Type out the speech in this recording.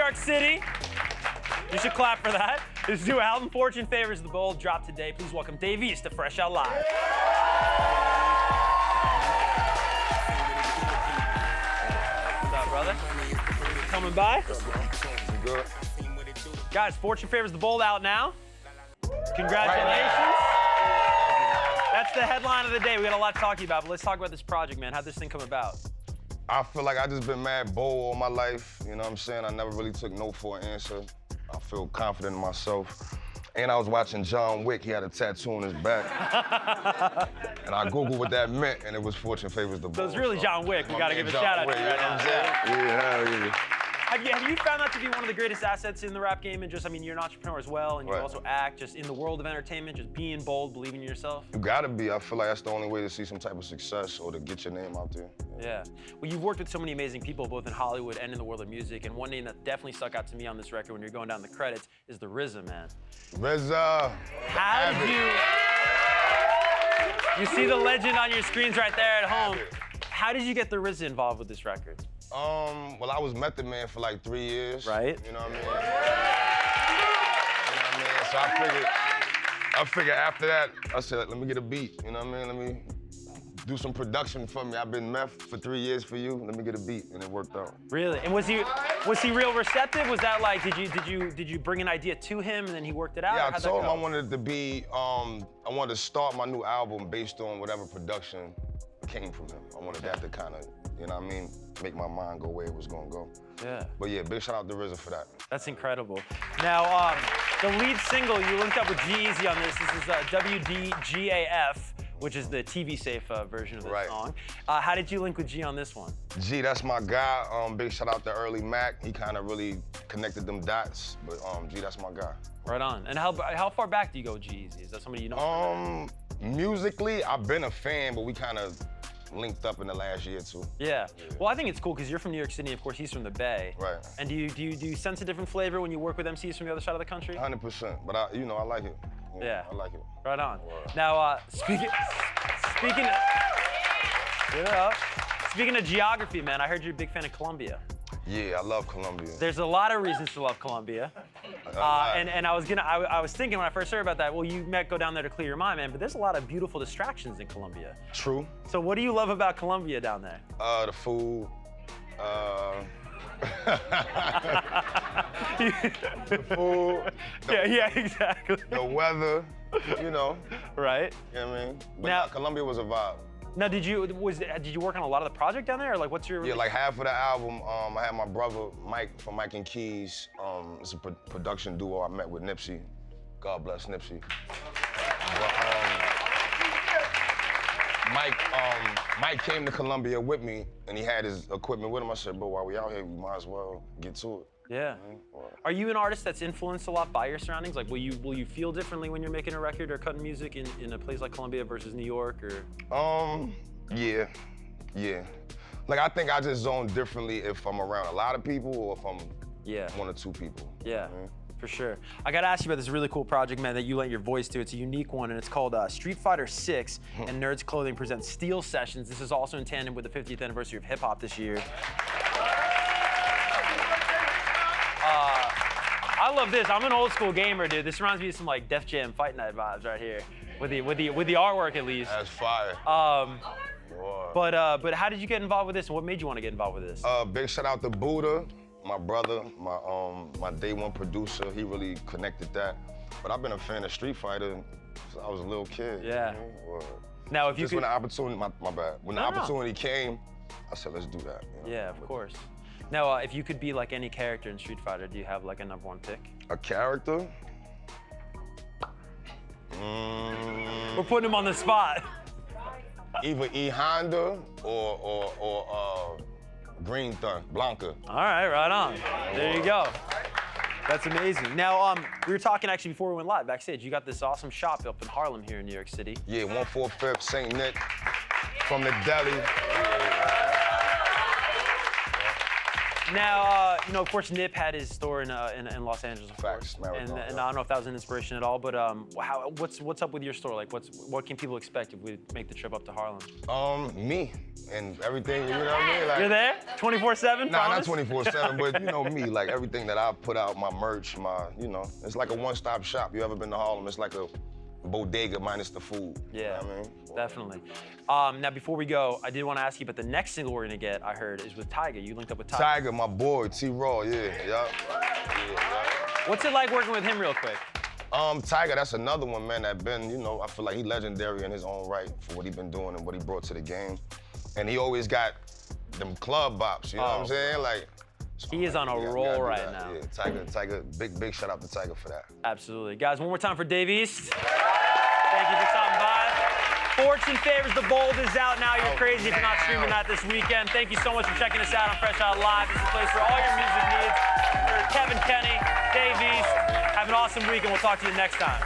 York City. You should clap for that. His new album, Fortune Favors the Bold, dropped today. Please welcome Dave East to Fresh Out Live. What's up, brother? Coming by? Good. Guys, Fortune Favors the Bold out now. Congratulations. That's the headline of the day. We got a lot to talk to you about, but let's talk about this project, man. How'd this thing come about? I feel like I just been mad bold all my life. You know what I'm saying? I never really took no for an answer. I feel confident in myself. And I was watching John Wick. He had a tattoo on his back. And I Googled what that meant, and it was Fortune Favors the Bold. So it's really John Wick. We gotta give a shout out to you right now. Yeah, hell yeah. Have you found that to be one of the greatest assets in the rap game? And just, I mean, you're an entrepreneur as well, and you also act just in the world of entertainment, just being bold, believing in yourself? You gotta be. I feel like that's the only way to see some type of success or to get your name out there. Yeah. Well, you've worked with so many amazing people, both in Hollywood and in the world of music, and one name that definitely stuck out to me on this record when you're going down the credits is the RZA, man. RZA. How did you see the legend on your screens right there at home. How did you get the RZA involved with this record? Well, I was Method Man for like 3 years. Right. You know what I mean? You know what I mean? So I figured after that, I said, let me get a beat. You know what I mean? Let me do some production for me. I've been meth for 3 years for you. Let me get a beat, and it worked out. Really? And was he real receptive? Was that like, did you bring an idea to him and then he worked it out? Yeah, I told him I wanted it to be, I wanted to start my new album based on whatever production came from him. I wanted that to kind of, you know what I mean, make my mind go where it was gonna go. Yeah. But yeah, big shout out to RZA for that. That's incredible. Now, the lead single, you linked up with G-Eazy on this. This is WDGAF, which is the TV-safe version of this song. How did you link with G on this one? G, that's my guy. Big shout out to Early Mac. He kind of really connected them dots, but G, that's my guy. Right on. And how far back do you go with G-Eazy? Is that somebody you know? Musically, I've been a fan, but we kind of linked up in the last year or two. Yeah. Well, I think it's cool because you're from New York City. Of course, he's from the Bay. Right. And do you sense a different flavor when you work with MCs from the other side of the country? 100%. But I like it. Yeah. I like it. Right on. Wow. Now, speaking of geography, man, I heard you're a big fan of Colombia. Yeah, I love Colombia. There's a lot of reasons to love Colombia. And I was thinking when I first heard about that, well, you might go down there to clear your mind, man, but there's a lot of beautiful distractions in Colombia. True. So what do you love about Colombia down there? The food. The food. Yeah, exactly. The weather, you know. Right. You know what I mean? But now, Colombia was a vibe. Now, did you work on a lot of the project down there, or like what's your? Yeah, like half of the album, I had my brother Mike from Mike and Keys. It's a production duo I met with Nipsey. God bless Nipsey. But, Mike came to Colombia with me, and he had his equipment with him. I said, bro, while we out here, we might as well get to it. Yeah. Are you an artist that's influenced a lot by your surroundings? Like, will you feel differently when you're making a record or cutting music in a place like Colombia versus New York, or? Yeah. Like, I think I just zone differently if I'm around a lot of people or if I'm one or two people. Yeah. For sure. I gotta ask you about this really cool project, man, that you lent your voice to. It's a unique one, and it's called Street Fighter 6, and Nerds Clothing presents Steel Sessions. This is also in tandem with the 50th anniversary of hip hop this year. I love this. I'm an old school gamer, dude. This reminds me of some like Def Jam Fight Night vibes right here, with the artwork at least. That's fire. But how did you get involved with this, and what made you want to get involved with this? Big shout out to Buddha. My brother, my day one producer, he really connected that. But I've been a fan of Street Fighter since I was a little kid. Yeah. You know? Now, if you just when the opportunity, my bad. When the opportunity came, I said, let's do that. You know? Yeah, of course. Now, if you could be like any character in Street Fighter, do you have like a #1 pick? A character? We're putting him on the spot. Either E Honda or Green Thumb, Blanca. All right, right on. There you go. That's amazing. Now, we were talking actually before we went live backstage. You got this awesome shop up in Harlem here in New York City. Yeah, 145th St. Nick from the deli. Now, you know, of course, Nip had his store in Los Angeles, of Facts, course. Marathon, And I don't know if that was an inspiration at all, but what's up with your store? Like, what can people expect if we make the trip up to Harlem? Me and everything, you know what I mean? Like, You're there, 24/7. Nah, not 24/7, but you know me, like everything that I put out, my merch, you know, it's like a one-stop shop. You ever been to Harlem? It's like a bodega minus the food. Yeah, you know what I mean? definitely. Now, before we go, I did want to ask you, but the next single we're gonna get, I heard, is with Tyga. You linked up with Tyga. Tyga, my boy, T-Raw, yeah. What's it like working with him, real quick? Tyga, that's another one, man, that been, you know, I feel like he legendary in his own right for what he been doing and what he brought to the game. And he always got them club bops, you know what I'm saying? Like, so he is on a roll right now. Yeah, Tyga, big shout out to Tyga for that. Absolutely. Guys, one more time for Dave East. Thank you for stopping by. Fortune Favors the Bold is out now. You're crazy if you're not streaming that this weekend. Thank you so much for checking us out on Fresh Out Live. This is a place for all your music needs. For Kevin Kenny, Dave East, have an awesome week, and we'll talk to you next time.